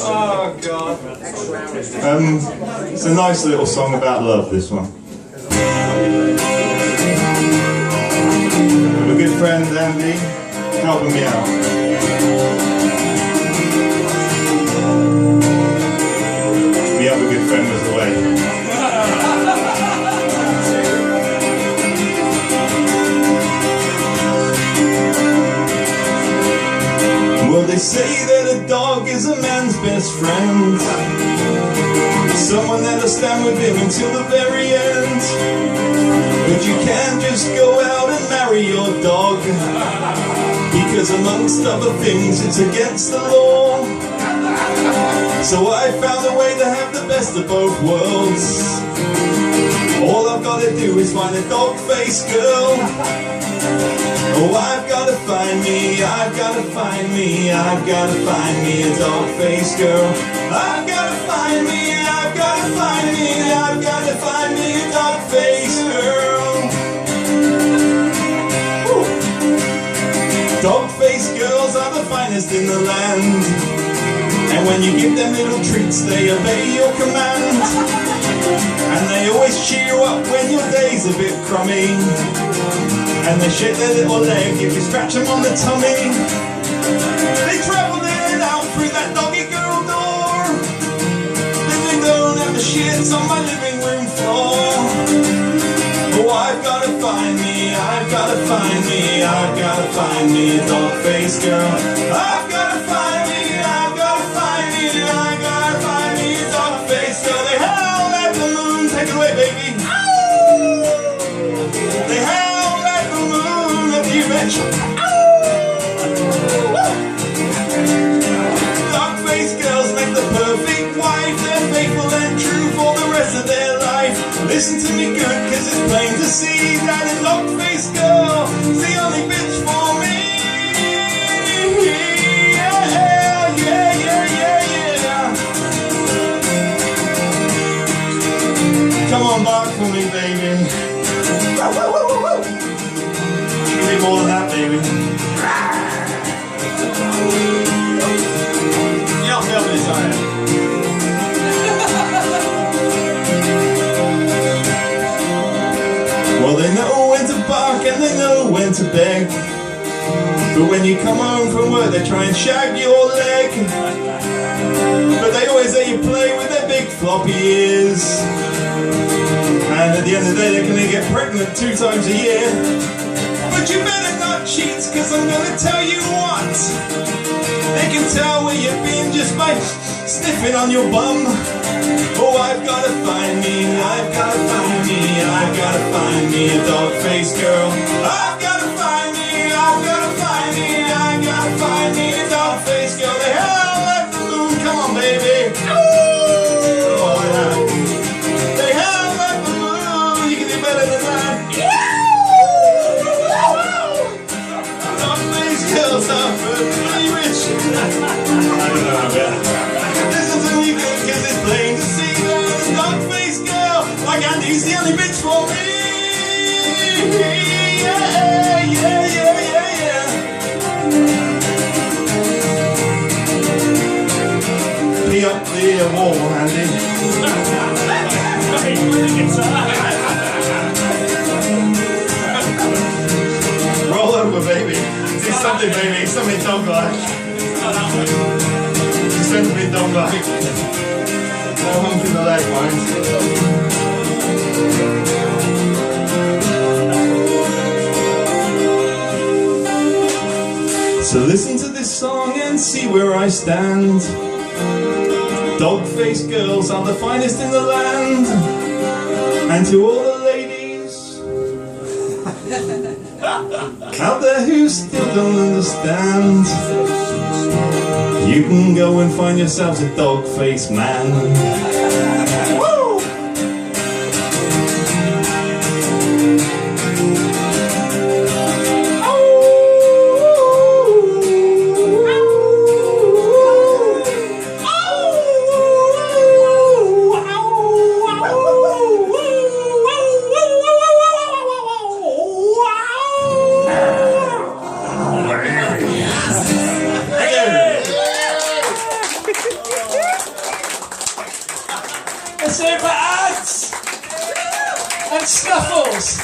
Oh God. It's a nice little song about love, this one. My good friend Andy helping me out. The other good friend was away. Well, they say that a dog is a man's best friend, someone that'll stand with him until the very end. But you can't just go out and marry your dog, because amongst other things it's against the law. So I found a way to have the best of both worlds. All I've got to do is find a dog-faced girl. Oh, I've got to find me, I've got to find me, I've got to find me a dog-faced girl. I've got to find me, I've got to find me, I've got to find me a dog-faced girl. Dog-faced girls are the finest in the land, and when you give them little treats they obey your command. And they always cheer you up when your day's a bit crummy, and they shake their little leg if you scratch them on the tummy. They travel in and out through that doggy girl door, living down at the shits on my living room floor. Oh, I've got to find me, I've got to find me, I've got to find me a dog-faced girl. I've got to find me, I've got to find me, I've got to find me a dog-faced girl. They howl at the moon, take it away, baby. They howl at the moon, up you bitch. Dog-faced girls make the perfect wife. They're faithful and true for the rest of their life. Listen to me good, cause it's plain to see that a dog-faced girl is the only bitch for me. Yeah, yeah, yeah, yeah, yeah. Come on, bark for me, baby. Woo, woo, woo, woo, woo. You can do more than that, baby. You don't feel me, sorry. Well, they know when to bark and they know when to beg, but when you come home from work they try and shag your leg. But they always let you play with their big floppy ears, and at the end of the day they're gonna get pregnant 2 times a year. But you better not cheat, cause I'm gonna tell you what, they can tell where you've been just by sniffing on your bum. Oh, I've got to find me, I've got to find me, I've got to find me a dog-faced girl. I've got to find me, I've got to find me, I've got to find me a dog-faced girl. They howl at the moon, come on baby. Oh, yeah. They howl at the moon, you can do better than that. Dog-faced girls are really rich. I don't know how bad. Listen to me good, cause it's plain to see that a dog-faced girl like Andy's the only bitch for me. Yeah, yeah, yeah, yeah, yeah. Pee up the wall, Andy. Roll over, baby. Do something, baby. Something dog-like. Something dog-like. Go home to the leg, mind. So listen to this song and see where I stand. Dog-faced girls are the finest in the land. And to all the ladies out there who still don't understand, you can go and find yourselves a dog-faced man. Let's hear it for Adz and Snuffles.